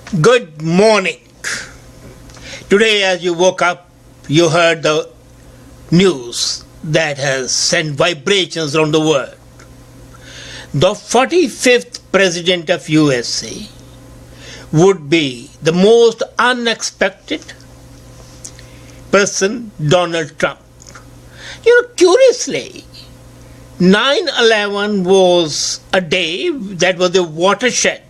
Good morning. Today, as you woke up, you heard the news that has sent vibrations around the world. The 45th president of USA would be the most unexpected person, Donald Trump. Curiously, 9/11 was a day that was a watershed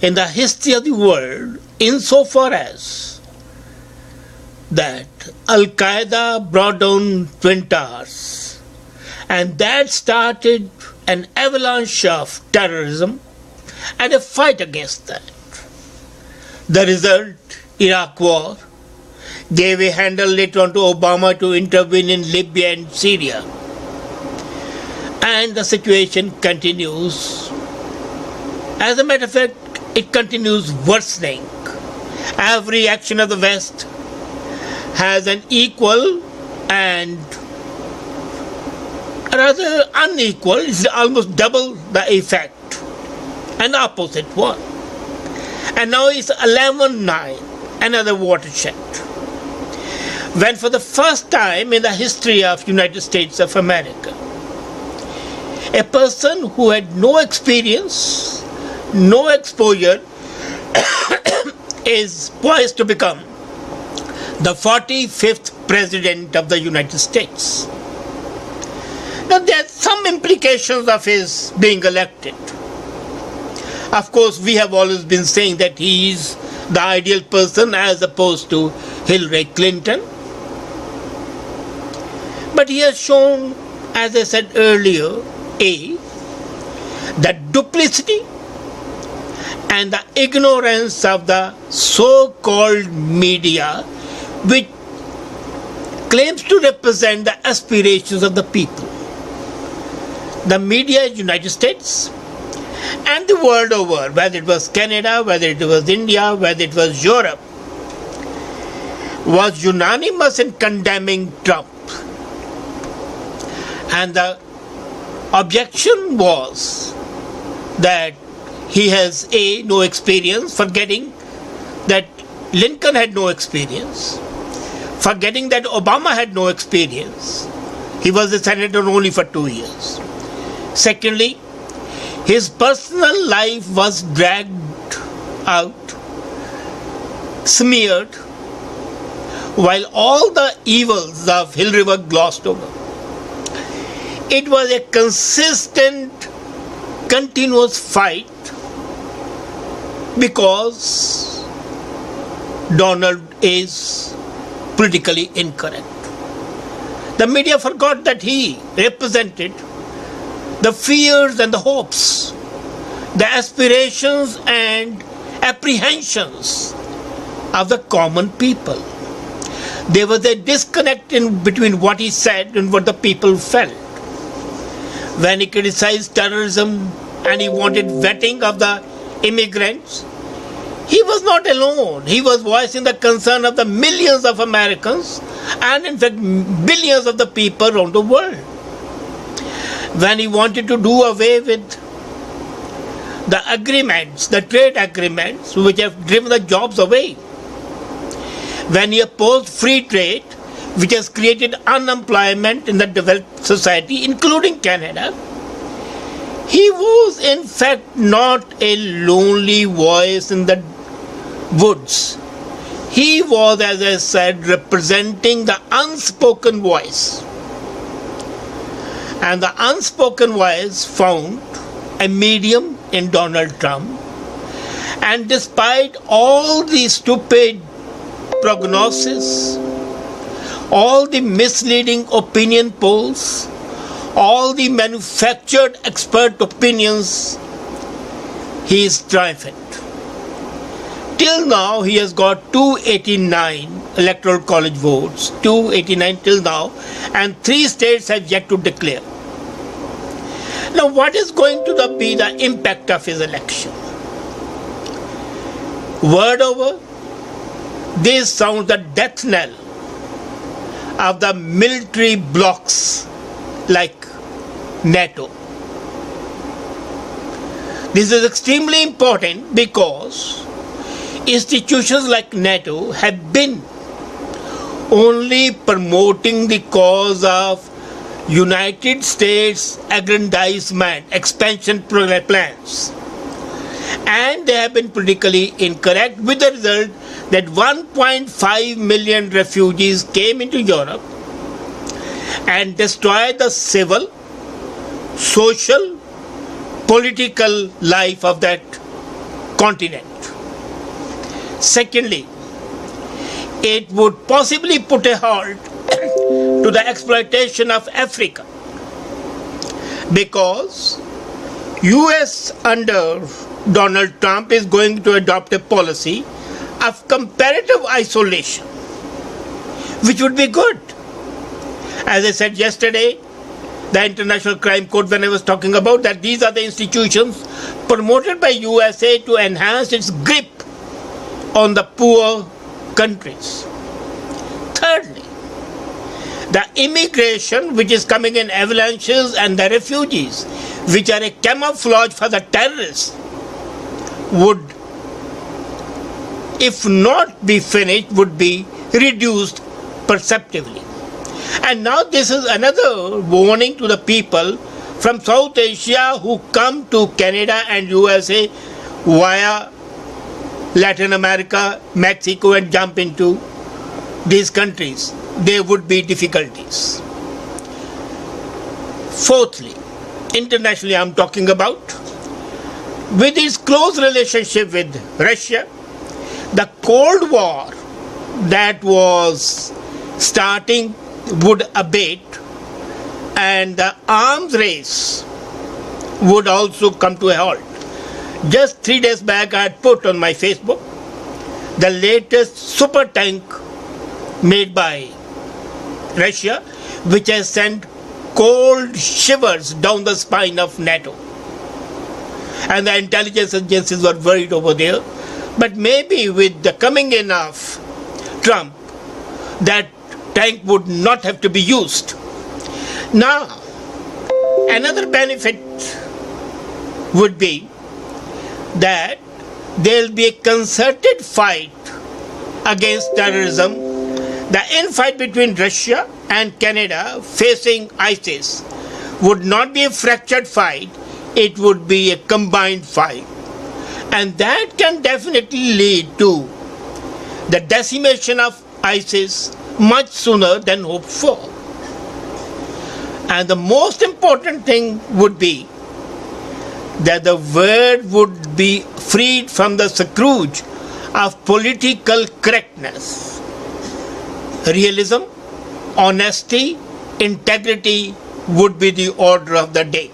in the history of the world, insofar as that Al-Qaeda brought down Twin Towers, and that started an avalanche of terrorism and a fight against that. The result, Iraq War, gave a handle later on to Obama to intervene in Libya and Syria. And the situation continues. As a matter of fact, it continues worsening. Every action of the West has an equal and rather unequal, it's almost double the effect, and opposite one. And now it's 11/9, another watershed, when for the first time in the history of United States of America, a person who had no experience, no exposure, is poised to become the 45th president of the United States. Now, there are some implications of his being elected. Of course, we have always been saying that he is the ideal person as opposed to Hillary Clinton. But he has shown, as I said earlier, that duplicity and the ignorance of the so-called media, which claims to represent the aspirations of the people. The media in the United States and the world over, whether it was Canada, whether it was India, whether it was Europe, was unanimous in condemning Trump. And the objection was that he has no experience, forgetting that Lincoln had no experience, forgetting that Obama had no experience. He was a senator only for 2 years. Secondly, his personal life was dragged out, smeared, while all the evils of Hillary were glossed over. It was a consistent, continuous fight because Donald is politically incorrect. The media forgot that he represented the fears and the hopes, the aspirations and apprehensions of the common people. There was a disconnect between what he said and what the people felt. When he criticized terrorism and he wanted vetting of the immigrants, he was not alone. He was voicing the concern of the millions of Americans and in fact billions of the people around the world. When he wanted to do away with the agreements, the trade agreements which have driven the jobs away. When he opposed free trade, which has created unemployment in the developed society, including Canada, he was in fact not a lonely voice in the woods. He was, as I said, representing the unspoken voice. And the unspoken voice found a medium in Donald Trump. And despite all the stupid prognosis, all the misleading opinion polls, all the manufactured expert opinions, he is triumphant. Till now, he has got 289 electoral college votes, 289 till now, and 3 states have yet to declare. Now, what is going to be the impact of his election? Word over, this sounds the death knell of the military blocs like NATO. This is extremely important because institutions like NATO have been only promoting the cause of United States aggrandizement, expansion plans. And they have been politically incorrect, with the result that 1.5 million refugees came into Europe and destroyed the civil, social, political life of that continent. Secondly, it would possibly put a halt to the exploitation of Africa, because US under Donald Trump is going to adopt a policy of comparative isolation, which would be good. As I said yesterday, the International Crime Court, when I was talking about that, these are the institutions promoted by USA to enhance its grip on the poor countries. Thirdly, the immigration which is coming in avalanches and the refugees which are a camouflage for the terrorists would, if not be finished, would be reduced perceptibly. And now this is another warning to the people from South Asia who come to Canada and USA via Latin America, Mexico, and jump into these countries. There would be difficulties. Fourthly, internationally I'm talking about, with its close relationship with Russia, the Cold War that was starting would abate, and the arms race would also come to a halt. Just 3 days back I had put on my Facebook the latest super tank made by Russia, which has sent cold shivers down the spine of NATO. And the intelligence agencies were worried over there. But maybe with the coming in of Trump, that tank would not have to be used. Now, another benefit would be that there will be a concerted fight against terrorism. The infight between Russia and Canada facing ISIS would not be a fractured fight, it would be a combined fight. And that can definitely lead to the decimation of ISIS much sooner than hoped for. And the most important thing would be that the world would be freed from the scourge of political correctness. Realism, honesty, integrity would be the order of the day.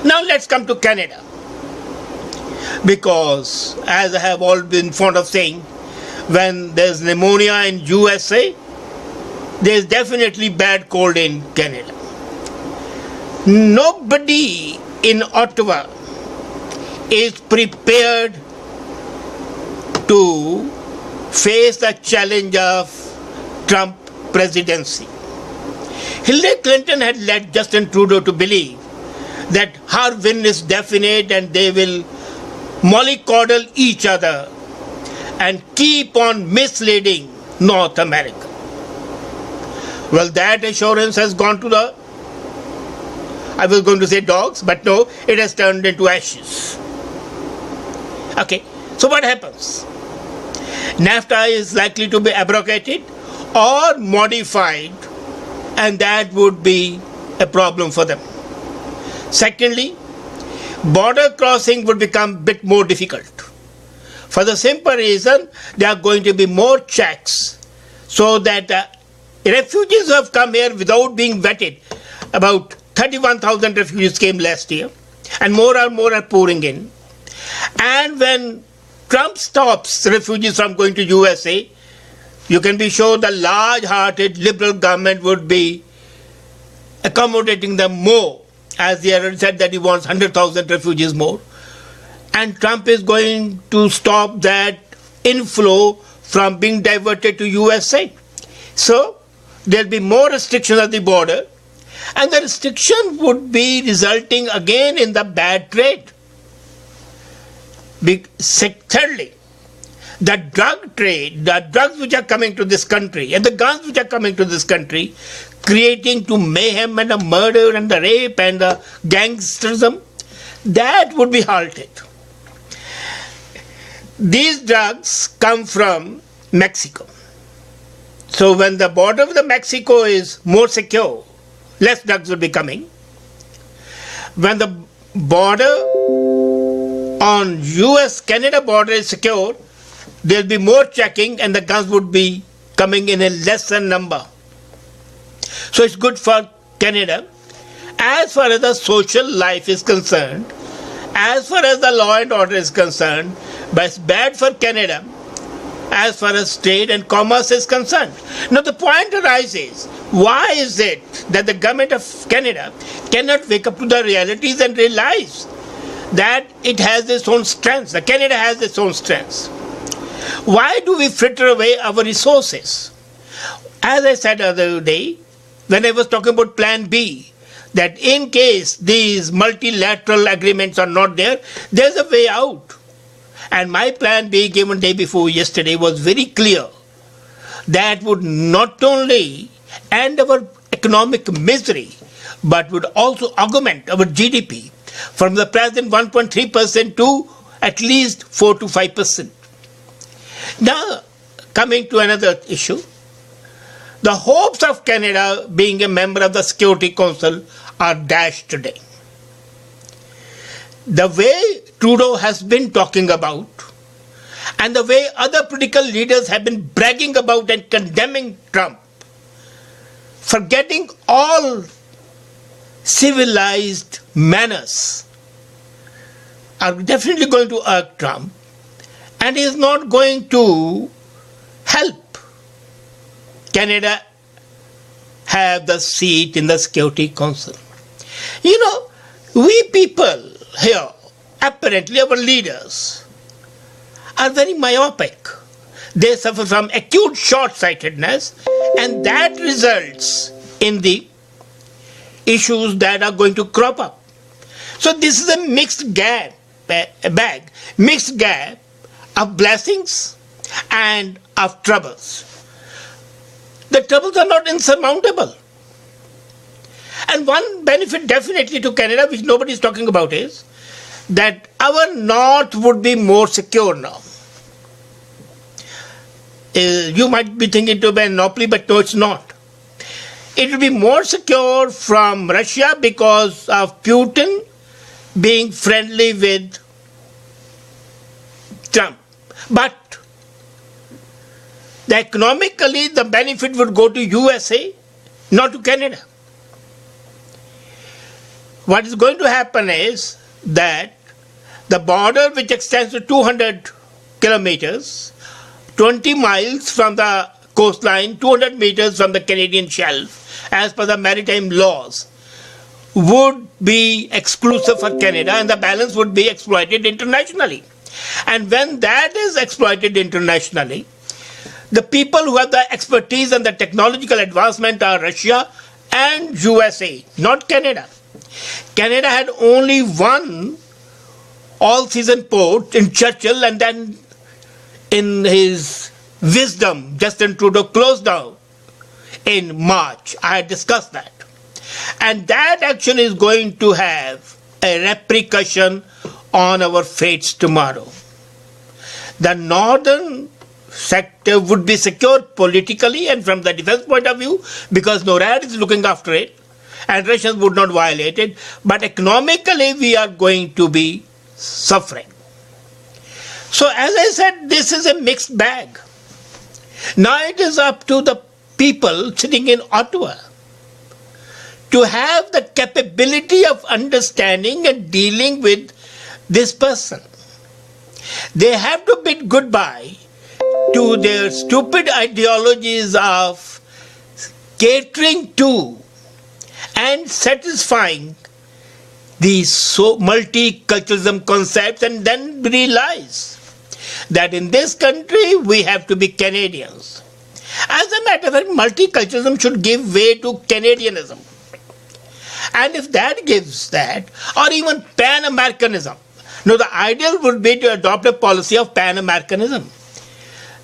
Now let's come to Canada. Because, as I have all been fond of saying, when there's pneumonia in USA, there's definitely bad cold in Canada. Nobody in Ottawa is prepared to face the challenge of Trump presidency. Hillary Clinton had led Justin Trudeau to believe that her win is definite and they will mollycoddle each other and keep on misleading North America. Well, that assurance has gone to the, I was going to say dogs, but no, it has turned into ashes. Okay, so what happens? NAFTA is likely to be abrogated or modified, and that would be a problem for them. Secondly, border crossing would become a bit more difficult. For the simple reason, there are going to be more checks, so that refugees who have come here without being vetted, about 31,000 refugees came last year, and more are pouring in. And when Trump stops refugees from going to USA, you can be sure the large-hearted liberal government would be accommodating them more, as he already said that he wants 100,000 refugees more. And Trump is going to stop that inflow from being diverted to USA. So there will be more restrictions at the border, and the restriction would be resulting again in the bad trade. Thirdly, The drug trade, the drugs which are coming to this country and the guns which are coming to this country, creating to mayhem and the murder and the rape and the gangsterism, that would be halted. These drugs come from Mexico. So when the border of the Mexico is more secure, less drugs will be coming. When the border on US-Canada border is secure, there will be more checking and the guns would be coming in a lesser number. So it's good for Canada. As far as the social life is concerned, as far as the law and order is concerned, but it's bad for Canada as far as trade and commerce is concerned. Now the point arises, why is it that the government of Canada cannot wake up to the realities and realize that it has its own strengths, that Canada has its own strengths? Why do we fritter away our resources? As I said the other day, when I was talking about Plan B, that in case these multilateral agreements are not there, there's a way out. And my Plan B given day before yesterday was very clear. That would not only end our economic misery, but would also augment our GDP from the present 1.3% to at least 4 to 5%. Now, coming to another issue, the hopes of Canada being a member of the Security Council are dashed today. The way Trudeau has been talking about and the way other political leaders have been bragging about and condemning Trump, forgetting all civilized manners, are definitely going to irk Trump and is not going to help Canada have the seat in the Security Council. You know, we people here, apparently our leaders, are very myopic. They suffer from acute short-sightedness, and that results in the issues that are going to crop up. So this is a mixed bag of blessings and of troubles. The troubles are not insurmountable. And one benefit definitely to Canada, which nobody is talking about, is that our north would be more secure now. You might be thinking to be a monopoly, but no, it's not. It will be more secure from Russia because of Putin being friendly with Trump. But economically, the benefit would go to USA, not to Canada. What is going to happen is that the border, which extends to 200 kilometers, 20 miles from the coastline, 200 meters from the Canadian shelf, as per the maritime laws, would be exclusive for Canada and the balance would be exploited internationally. And when that is exploited internationally, the people who have the expertise and the technological advancement are Russia and USA, not Canada. Canada had only one all-season port in Churchill, and then in his wisdom, Justin Trudeau closed down in March. I had discussed that. And that action is going to have a repercussion on our fates tomorrow. The northern sector would be secure politically and from the defense point of view because NORAD is looking after it and Russians would not violate it. But economically we are going to be suffering. So as I said, this is a mixed bag. Now it is up to the people sitting in Ottawa to have the capability of understanding and dealing with this person. They have to bid goodbye to their stupid ideologies of catering to and satisfying these multiculturalism concepts and then realize that in this country we have to be Canadians. As a matter of fact, multiculturalism should give way to Canadianism. And if that gives that, or even Pan-Americanism. Now the ideal would be to adopt a policy of Pan-Americanism.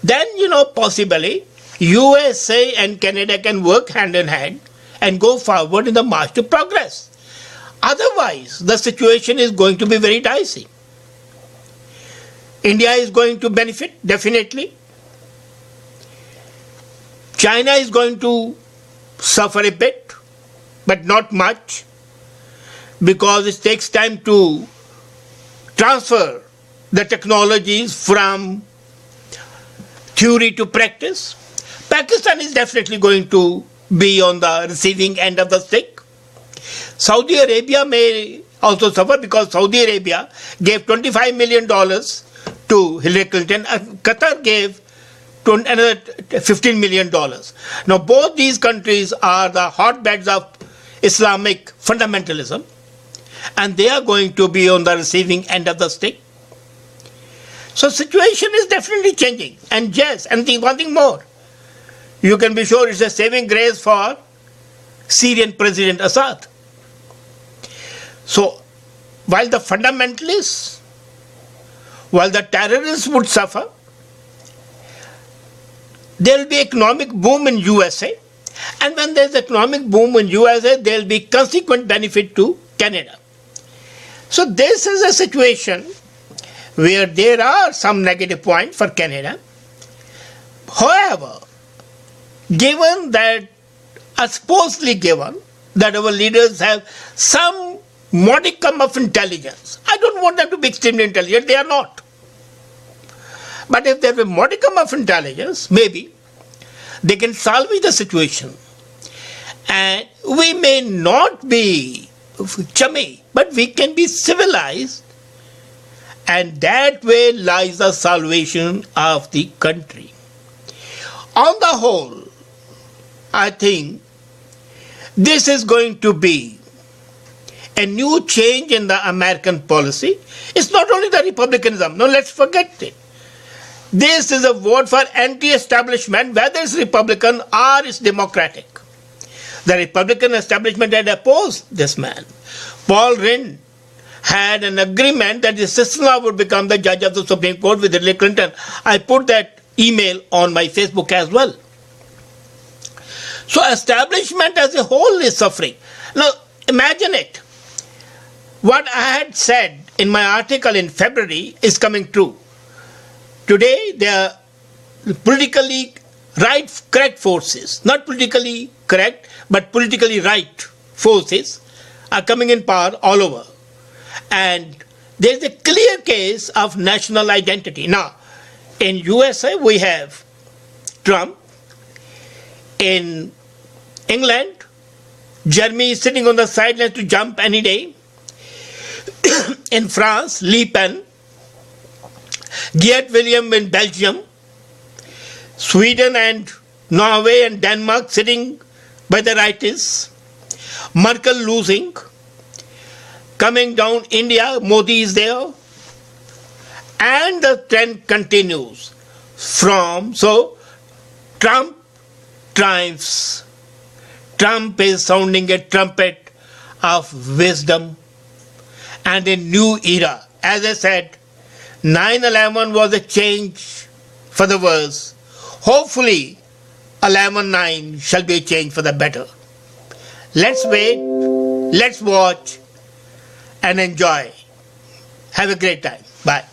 then, possibly USA and Canada can work hand in hand and go forward in the march to progress. Otherwise, the situation is going to be very dicey. India is going to benefit, definitely. China is going to suffer a bit, but not much, because it takes time to transfer the technologies from theory to practice. Pakistan is definitely going to be on the receiving end of the stick. Saudi Arabia may also suffer, because Saudi Arabia gave $25 million to Hillary Clinton, and Qatar gave another $15 million. Now, both these countries are the hotbeds of Islamic fundamentalism, and they are going to be on the receiving end of the stick. So, situation is definitely changing. And yes, and one thing more, you can be sure it's a saving grace for Syrian President Assad. So, while the fundamentalists, while the terrorists would suffer, there will be economic boom in USA, and when there is economic boom in USA, there will be consequent benefit to Canada. So this is a situation where there are some negative points for Canada. However, given that, supposedly given that our leaders have some modicum of intelligence, I don't want them to be extremely intelligent, they are not. But if there is a modicum of intelligence, maybe they can salvage the situation. And we may not be chummy, but we can be civilized. And that way lies the salvation of the country. On the whole, I think this is going to be a new change in the American policy. It's not only the republicanism. No, let's forget it. This is a vote for anti-establishment, whether it's Republican or it's Democratic. The Republican establishment had opposed this man. Paul Ryan had an agreement that his sister-in-law would become the judge of the Supreme Court with Hillary Clinton. I put that email on my Facebook as well. So establishment as a whole is suffering. Now imagine it. What I had said in my article in February is coming true. Today, there are politically correct forces, not politically correct, but politically right forces are coming in power all over. And there is a clear case of national identity. Now, in USA, we have Trump. In England, Jeremy is sitting on the sidelines to jump any day. In France, Le Pen. Geert William in Belgium, Sweden and Norway and Denmark sitting by the rightists, Merkel losing, coming down India, Modi is there, and the trend continues so Trump triumphs. Trump is sounding a trumpet of wisdom and a new era. As I said, 9/11 was a change for the worse. Hopefully, 11/9 shall be a change for the better. Let's wait, let's watch, and enjoy. Have a great time. Bye.